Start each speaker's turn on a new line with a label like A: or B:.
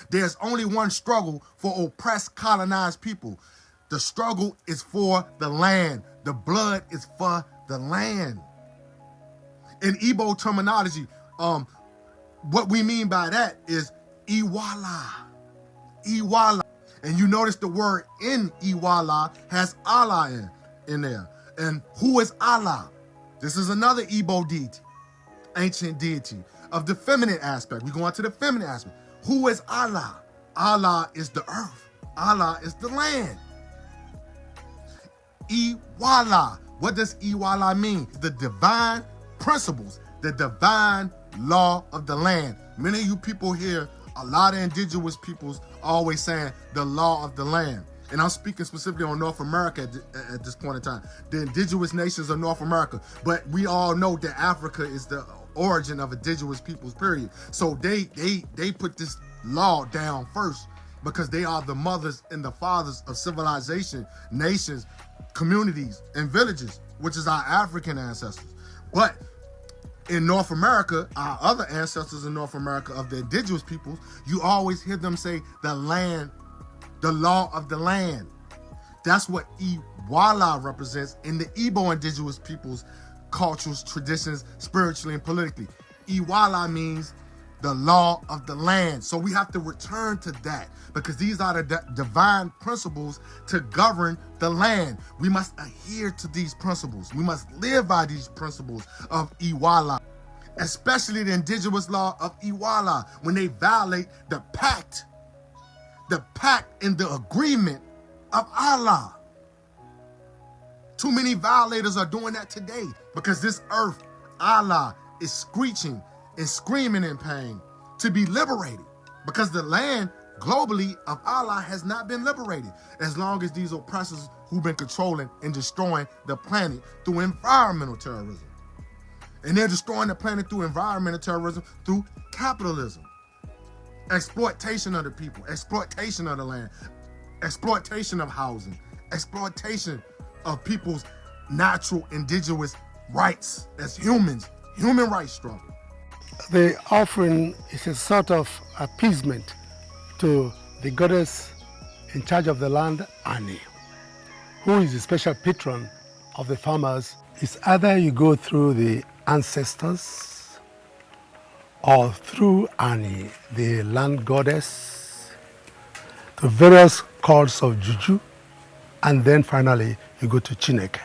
A: There's only one struggle for oppressed, colonized people. The struggle is for the land. The blood is for the land. In Igbo terminology, what we mean by that is Iwuala. Iwuala. And you notice the word in Iwuala has Allah in there. And who is Allah? This is another Igbo deity, ancient deity of the feminine aspect. We go on to the feminine aspect. Who is Allah? Allah is the earth. Allah is the land. Iwuala. What does Iwuala mean? The divine principles, the divine law of the land. Many of you people hear a lot of indigenous peoples always saying the law of the land. And I'm speaking specifically on North America at this point in time. The indigenous nations of North America. But we all know that Africa is the origin of indigenous peoples, period. So they put this law down first because they are the mothers and the fathers of civilization, nations, communities, and villages, which is our African ancestors. But in North America, our other ancestors in North America of the indigenous peoples, you always hear them say the land, the law of the land. That's what Iwuala represents in the Igbo indigenous peoples' cultures, traditions, spiritually and politically. Iwuala means the law of the land. So we have to return to that because these are the divine principles to govern the land. We must adhere to these principles. We must live by these principles of Iwuala, especially the indigenous law of Iwuala when they violate the pact and the agreement of Allah. Too many violators are doing that today because this earth, Allah, is screeching and screaming in pain to be liberated because the land globally of Allah has not been liberated as long as these oppressors who've been controlling and destroying the planet through environmental terrorism. And they're destroying the planet through environmental terrorism, through capitalism. Exploitation of the people, exploitation of the land, exploitation of housing, exploitation of people's natural indigenous rights as humans, human rights struggle.
B: The offering is a sort of appeasement to the goddess in charge of the land, Ani, who is the special patron of the farmers. It's either you go through the ancestors or through Ani, the land goddess, to various calls of juju, and then finally you go to Chineke.